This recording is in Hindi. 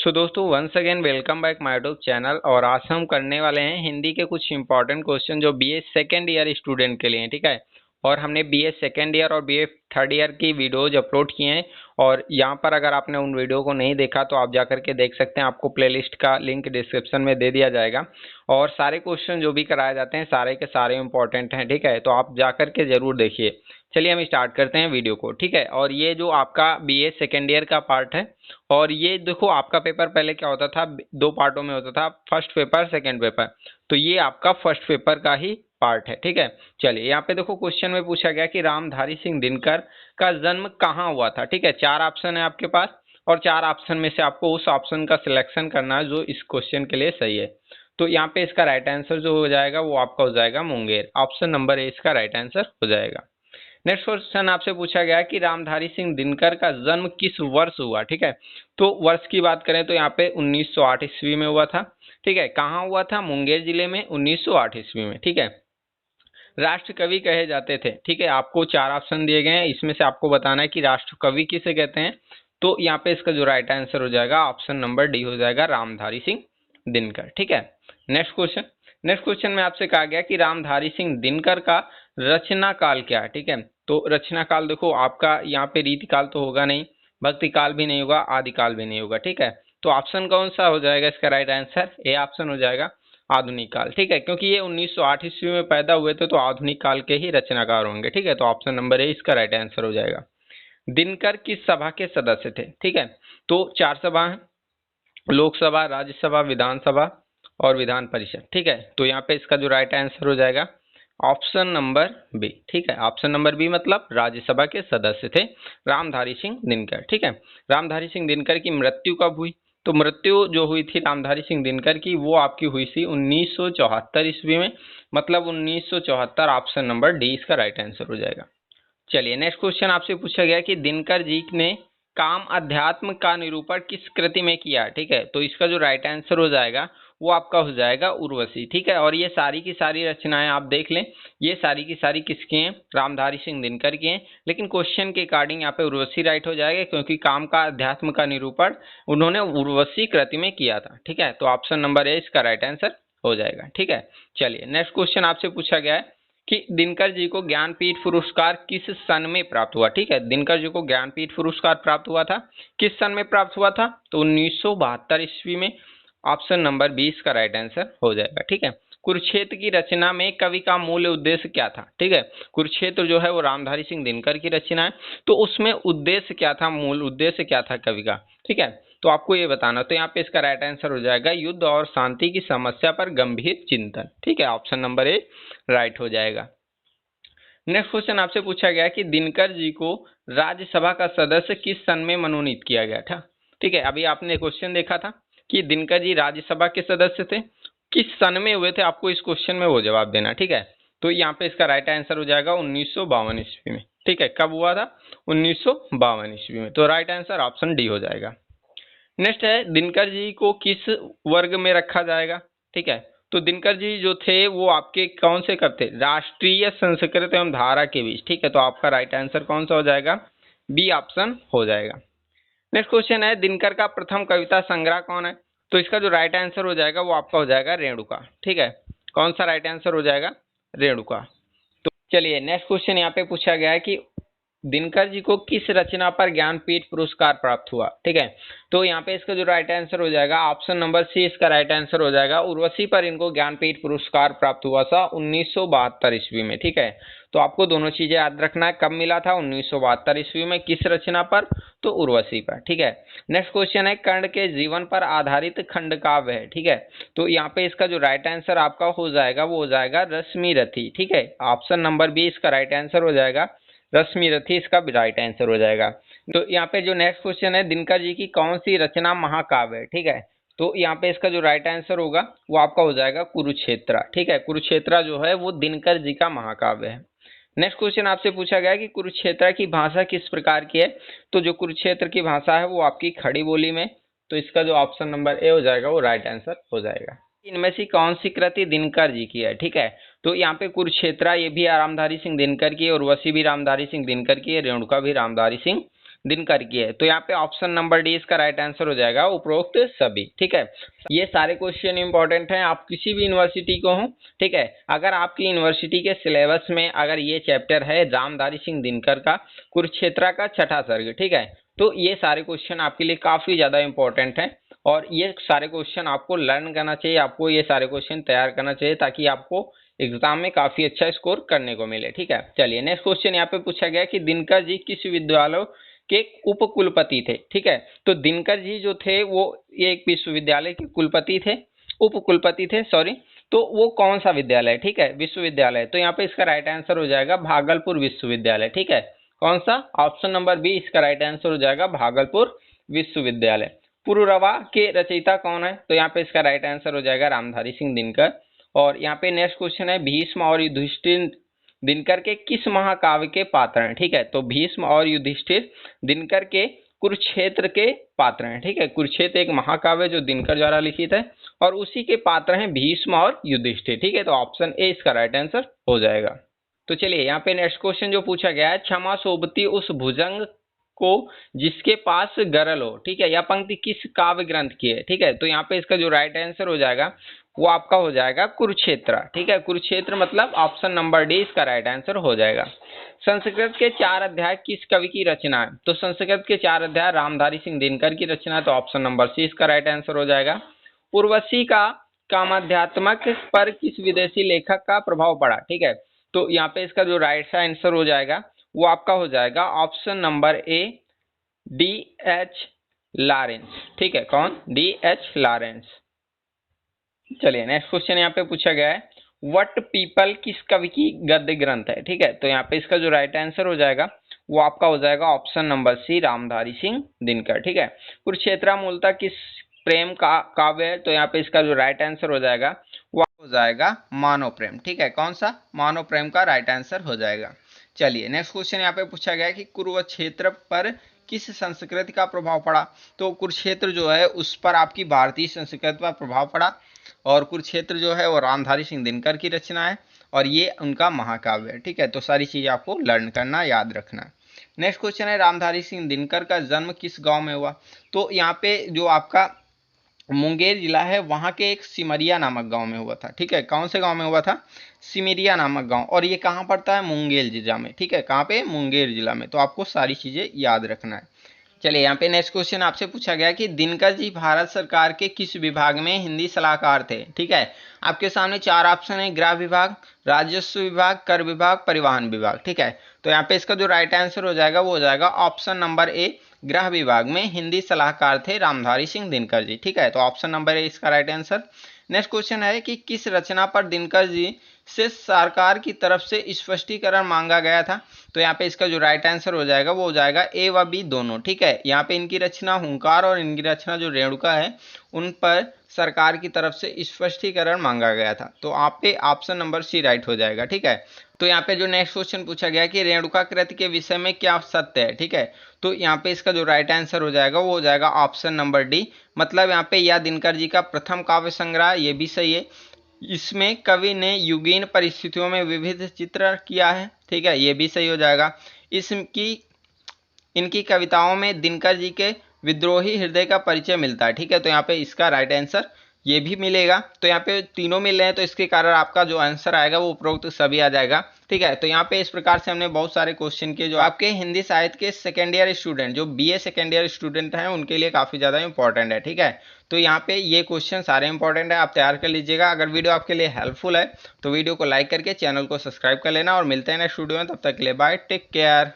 सो दोस्तों once again welcome back my YouTube channel. और आज हम करने वाले हैं हिंदी के कुछ इंपॉर्टेंट क्वेश्चन जो बीए सेकेंड ईयर स्टूडेंट के लिए हैं, ठीक है। और हमने बीए सेकेंड ईयर और बीए थर्ड ईयर की वीडियोज अपलोड किए हैं और यहाँ पर अगर आपने उन वीडियो को नहीं देखा तो आप जाकर के देख सकते हैं। आपको प्लेलिस्ट का लिंक डिस्क्रिप्शन में दे दिया जाएगा और सारे क्वेश्चन जो भी कराए जाते हैं सारे के सारे इंपॉर्टेंट हैं, ठीक है। तो आप जाकर के जरूर देखिए। चलिए हम स्टार्ट करते हैं वीडियो को, ठीक है। और ये जो आपका बीए सेकेंड ईयर का पार्ट है और ये देखो आपका पेपर पहले क्या होता था, दो पार्टों में होता था, फर्स्ट पेपर सेकंड पेपर। तो ये आपका फर्स्ट पेपर का ही पार्ट है, ठीक है। चलिए यहाँ पे देखो क्वेश्चन में पूछा गया कि रामधारी सिंह दिनकर का जन्म कहाँ हुआ था, ठीक है। चार ऑप्शन है आपके पास और चार ऑप्शन में से आपको उस ऑप्शन का सिलेक्शन करना है जो इस क्वेश्चन के लिए सही है। तो यहाँ पे इसका राइट आंसर जो हो जाएगा वो आपका हो जाएगा मुंगेर। ऑप्शन नंबर ए इसका राइट आंसर हो जाएगा। नेक्स्ट क्वेश्चन आपसे पूछा गया कि रामधारी सिंह दिनकर का जन्म किस वर्ष हुआ, ठीक है। तो वर्ष की बात करें तो यहाँ पे 1908 ईस्वी में हुआ था, ठीक है। कहाँ हुआ था? मुंगेर जिले में 1908 ईस्वी में, ठीक है। राष्ट्र कवि कहे जाते थे, ठीक है। आपको चार ऑप्शन दिए गए हैं, इसमें से आपको बताना है कि राष्ट्र कवि किसे कहते हैं। तो यहाँ पे इसका जो राइट आंसर हो जाएगा ऑप्शन नंबर डी हो जाएगा, रामधारी सिंह दिनकर, ठीक है। नेक्स्ट क्वेश्चन में आपसे कहा गया कि रामधारी सिंह दिनकर का रचना काल क्या है, ठीक है। तो रचना काल देखो आपका यहाँ पे रीतिकाल तो होगा नहीं, भक्ति काल भी नहीं होगा, आदिकाल भी नहीं होगा, ठीक है। तो ऑप्शन कौन सा हो जाएगा इसका राइट आंसर? ए ऑप्शन हो जाएगा, आधुनिक काल, ठीक है। क्योंकि ये 1908 ईस्वी में पैदा हुए थे तो आधुनिक काल के ही रचनाकार होंगे, ठीक है। तो ऑप्शन नंबर ए इसका राइट आंसर हो जाएगा। दिनकर किस सभा के सदस्य थे, ठीक है। तो चार सभा है, लोकसभा, राज्यसभा, विधानसभा और विधान परिषद, ठीक है। तो यहाँ पे इसका जो राइट आंसर हो जाएगा ऑप्शन नंबर बी, ठीक है। ऑप्शन नंबर बी मतलब राज्यसभा के सदस्य थे रामधारी सिंह दिनकर, ठीक है। रामधारी सिंह दिनकर की मृत्यु कब हुई? तो मृत्यु जो हुई थी रामधारी सिंह दिनकर की वो आपकी हुई थी 1974 ईस्वी में, मतलब 1974। ऑप्शन नंबर डी इसका राइट आंसर हो जाएगा। चलिए नेक्स्ट क्वेश्चन आपसे पूछा गया कि दिनकर जी ने काम अध्यात्म का निरूपण किस कृति में किया, ठीक है। तो इसका जो राइट आंसर हो जाएगा वो आपका हो जाएगा उर्वशी, ठीक है। और ये सारी की सारी रचनाएं आप देख लें, ये सारी की सारी किसकी हैं? रामधारी सिंह दिनकर की हैं। लेकिन क्वेश्चन के अकॉर्डिंग यहाँ पे उर्वशी राइट हो जाएगा क्योंकि काम का अध्यात्म का निरूपण उन्होंने उर्वशी कृति में किया था, ठीक है। तो ऑप्शन नंबर ए इसका राइट आंसर हो जाएगा, ठीक है। चलिए नेक्स्ट क्वेश्चन आपसे पूछा गया है कि दिनकर जी को ज्ञानपीठ पुरस्कार किस सन में प्राप्त हुआ, ठीक है। दिनकर जी को ज्ञानपीठ पुरस्कार प्राप्त हुआ था, किस सन में प्राप्त हुआ था? तो 1972 ईस्वी में। ऑप्शन नंबर 20 का राइट आंसर हो जाएगा, ठीक है। कुरुक्षेत्र की रचना में कवि का मूल उद्देश्य क्या था, ठीक है। कुरुक्षेत्र जो है वो रामधारी सिंह दिनकर की रचना है, तो उसमें उद्देश्य क्या था, मूल उद्देश्य क्या था कवि का, ठीक है। तो आपको ये बताना। तो यहाँ पे इसका राइट आंसर हो जाएगा युद्ध और शांति की समस्या पर गंभीर चिंतन, ठीक है। ऑप्शन नंबर ए राइट हो जाएगा। नेक्स्ट क्वेश्चन आपसे पूछा गया कि दिनकर जी को राज्यसभा का सदस्य किस सन में मनोनीत किया गया था, ठीक है। अभी आपने क्वेश्चन देखा था कि दिनकर जी राज्यसभा के सदस्य थे, किस सन में हुए थे, आपको इस क्वेश्चन में वो जवाब देना, ठीक है। तो यहाँ पे इसका राइट आंसर हो जाएगा 1952 ईस्वी में, ठीक है। कब हुआ था? 1952 ईस्वी में। तो राइट आंसर ऑप्शन डी हो जाएगा। नेक्स्ट है दिनकर जी को किस वर्ग में रखा जाएगा, ठीक है। तो दिनकर जी जो थे वो आपके कौन से कब थे? राष्ट्रीय संस्कृत एवं धारा के बीच, ठीक है। तो आपका राइट आंसर कौन सा हो जाएगा? बी ऑप्शन हो जाएगा। नेक्स्ट क्वेश्चन है दिनकर का प्रथम कविता संग्रह कौन है? तो इसका जो राइट आंसर हो जाएगा वो आपका हो जाएगा रेणुका, ठीक है। कौन सा राइट आंसर हो जाएगा? रेणुका। तो चलिए नेक्स्ट क्वेश्चन यहाँ पे पूछा गया है कि दिनकर जी को किस रचना पर ज्ञानपीठ पुरस्कार प्राप्त हुआ, ठीक है। तो यहाँ पे इसका जो राइट आंसर हो जाएगा ऑप्शन नंबर सी इसका राइट आंसर हो जाएगा। उर्वशी पर इनको ज्ञानपीठ पुरस्कार प्राप्त हुआ था 1972 ईस्वी में, ठीक है। तो आपको दोनों चीजें याद रखना है, कब मिला था? 1972 ईस्वी में। किस रचना पर? तो उर्वशी पर, ठीक है। नेक्स्ट क्वेश्चन है कर्ण के जीवन पर आधारित खंड काव्य है, ठीक है। तो यहाँ पे इसका जो राइट आंसर आपका हो जाएगा वो हो जाएगा रश्मि रथी, ठीक है। ऑप्शन नंबर बी इसका राइट आंसर हो जाएगा, रश्मि रथी इसका राइट आंसर हो जाएगा। तो यहाँ पे जो नेक्स्ट क्वेश्चन है दिनकर जी की कौन सी रचना महाकाव्य है, ठीक है। तो यहाँ पे इसका जो राइट आंसर होगा वो आपका हो जाएगा कुरुक्षेत्र, ठीक है। कुरुक्षेत्र जो है वो दिनकर जी का महाकाव्य है। नेक्स्ट क्वेश्चन आपसे पूछा गया कि कुरुक्षेत्र की भाषा किस प्रकार की है? तो जो कुरुक्षेत्र की भाषा है वो आपकी खड़ी बोली में। तो इसका जो ऑप्शन नंबर ए हो जाएगा वो राइट आंसर हो जाएगा। इनमें से कौन सी कृति दिनकर जी की है, ठीक है। तो यहाँ पे कुरुक्षेत्र ये भी रामधारी सिंह दिनकर की है, उर्वशी भी रामधारी सिंह दिनकर की है, रेणुका भी रामधारी सिंह दिनकर की है। तो यहाँ पे ऑप्शन नंबर डी इसका राइट आंसर हो जाएगा, उपरोक्त सभी। ठीक है, ये सारे क्वेश्चन इंपॉर्टेंट हैं, आप किसी भी यूनिवर्सिटी को हो। ठीक है, अगर आपकी यूनिवर्सिटी के सिलेबस में अगर ये चैप्टर है रामधारी सिंह दिनकर का कुरुक्षेत्र का छठा सर्ग, ठीक है, तो ये सारे क्वेश्चन आपके लिए काफी ज्यादा इंपॉर्टेंट हैं और ये सारे क्वेश्चन आपको लर्न करना चाहिए, आपको ये सारे क्वेश्चन तैयार करना चाहिए ताकि आपको एग्जाम में काफी अच्छा स्कोर करने को मिले। ठीक है, चलिए नेक्स्ट क्वेश्चन यहाँ पे पूछा गया कि दिनकर जी किस विश्वविद्यालय के उपकुलपति थे। ठीक है, तो दिनकर जी जो थे वो एक विश्वविद्यालय के कुलपति थे, उपकुलपति थे सॉरी। तो वो कौन सा विद्यालय, ठीक है, विश्वविद्यालय। तो यहाँ पे इसका राइट आंसर हो जाएगा भागलपुर विश्वविद्यालय। ठीक है, कौन सा, ऑप्शन नंबर बी इसका राइट आंसर हो जाएगा भागलपुर विश्वविद्यालय। पुरुरवा के रचयिता कौन है, तो यहाँ पे इसका राइट आंसर हो जाएगा रामधारी सिंह दिनकर। और यहाँ पे नेक्स्ट क्वेश्चन है भीष्म और युधिष्ठिर दिनकर के किस महाकाव्य के पात्र हैं। ठीक है, तो भीष्म और युधिष्ठिर दिनकर के कुरुक्षेत्र के पात्र हैं। ठीक है, कुरुक्षेत्र एक महाकाव्य जो दिनकर द्वारा लिखित है और उसी के पात्र हैं भीष्म और युधिष्ठिर। ठीक है, तो ऑप्शन ए इसका राइट आंसर हो जाएगा। तो चलिए यहाँ पे नेक्स्ट क्वेश्चन जो पूछा गया है, क्षमा सोबती उस भुजंग को जिसके पास गरल हो। ठीक है, यह पंक्ति किस काव्य ग्रंथ की है। ठीक है, तो यहाँ पे इसका जो राइट आंसर हो जाएगा वो आपका हो जाएगा कुरुक्षेत्र। ठीक है, कुरुक्षेत्र मतलब ऑप्शन नंबर डी इसका राइट आंसर हो जाएगा। संस्कृत के 4 अध्याय किस कवि की रचना है, तो संस्कृत के 4 अध्याय रामधारी सिंह दिनकर की रचना है, तो ऑप्शन नंबर सी इसका राइट आंसर हो जाएगा। उर्वशी का कामाध्यात्मक पर किस विदेशी लेखक का प्रभाव पड़ा। ठीक है, तो यहाँ पे इसका जो राइट आंसर हो जाएगा वो आपका हो जाएगा option number A D H Lawrence. ठीक है, कौन, डी एच लॉरेंस। चलिए नेक्स्ट क्वेश्चन यहाँ पे पूछा गया है वट पीपल किस कवि की गद्य ग्रंथ है। ठीक है, तो यहाँ पे इसका जो राइट आंसर हो जाएगा वो आपका हो जाएगा option number C Ramdhari Singh Dinkar. ठीक है, कुरुक्षेत्र मूलतः किस प्रेम का काव्य है, तो यहाँ पे इसका जो राइट आंसर हो जाएगा वो हो जाएगा मानव प्रेम। ठीक है, कौन सा, मानव प्रेम का राइट आंसर हो जाएगा। चलिए नेक्स्ट क्वेश्चन यहाँ पे पूछा गया है कि कुरुक्षेत्र पर किस संस्कृति का प्रभाव पड़ा, तो कुरुक्षेत्र जो है उस पर आपकी भारतीय संस्कृति का प्रभाव पड़ा और कुरुक्षेत्र जो है वो रामधारी सिंह दिनकर की रचना है और ये उनका महाकाव्य है। ठीक है, तो सारी चीजें आपको लर्न करना, याद रखना। नेक्स्ट क्वेश्चन है रामधारी सिंह दिनकर का जन्म किस गांव में हुआ, तो यहाँ पे जो आपका मुंगेर जिला है वहां के एक सिमरिया नामक गांव में हुआ था। ठीक है, कौन से गांव में हुआ था, सिमरिया नामक गांव, और ये कहाँ पड़ता है, मुंगेर जिला में। ठीक है, कहाँ पे, मुंगेर जिला में। तो आपको सारी चीजें याद रखना है। चलिए यहाँ पे नेक्स्ट क्वेश्चन आपसे पूछा गया कि दिनकर जी भारत सरकार के किस विभाग में हिंदी सलाहकार थे। ठीक है, आपके सामने 4 ऑप्शन है, गृह विभाग, राजस्व विभाग, कर विभाग, परिवहन विभाग। ठीक है, तो यहाँ पे इसका जो राइट आंसर हो जाएगा वो हो जाएगा ऑप्शन नंबर ए, गृह विभाग में हिंदी सलाहकार थे रामधारी सिंह दिनकर जी। ठीक है, तो ऑप्शन नंबर ए इसका राइट आंसर। नेक्स्ट क्वेश्चन है कि किस रचना पर दिनकर जी से सरकार की तरफ से स्पष्टीकरण मांगा गया था, तो यहाँ पे इसका जो राइट आंसर हो जाएगा वो हो जाएगा ए व बी दोनों। ठीक है, यहाँ पे इनकी रचना हुंकार और इनकी रचना जो रेणुका है उन पर सरकार की तरफ से स्पष्टीकरण मांगा गया था, तो आप पे ऑप्शन नंबर सी राइट हो जाएगा। ठीक है, तो यहाँ पे जो नेक्स्ट क्वेश्चन पूछा गया कि रेणुका कृति के विषय में क्या सत्य है। ठीक है, तो यहाँ पे इसका जो राइट आंसर हो जाएगा वो हो जाएगा ऑप्शन नंबर डी, मतलब यहाँ पे यह दिनकर जी का प्रथम काव्य संग्रह, ये भी सही है। इसमें कवि ने युगीन परिस्थितियों में विविध चित्र किया है। ठीक है, ये भी सही हो जाएगा। इनकी कविताओं में दिनकर जी के विद्रोही हृदय का परिचय मिलता है। ठीक है, तो यहाँ पे इसका राइट आंसर ये भी मिलेगा। तो यहाँ पे तीनों मिल रहे हैं, तो इसके कारण आपका जो आंसर आएगा वो उपरोक्त सभी आ जाएगा। ठीक है, तो यहाँ पे इस प्रकार से हमने बहुत सारे क्वेश्चन किए जो आपके हिंदी साहित्य के सेकेंड ईयर स्टूडेंट, जो बीए सेकेंड ईयर स्टूडेंट हैं उनके लिए काफी ज्यादा इंपॉर्टेंट है। ठीक है, तो यहाँ पे ये क्वेश्चन सारे इंपॉर्टेंट है, आप तैयार कर लीजिएगा। अगर वीडियो आपके लिए हेल्पफुल है तो वीडियो को लाइक करके चैनल को सब्सक्राइब कर लेना और मिलते हैं नेक्स्ट वीडियो में। तब तक के लिए बाय, टेक केयर।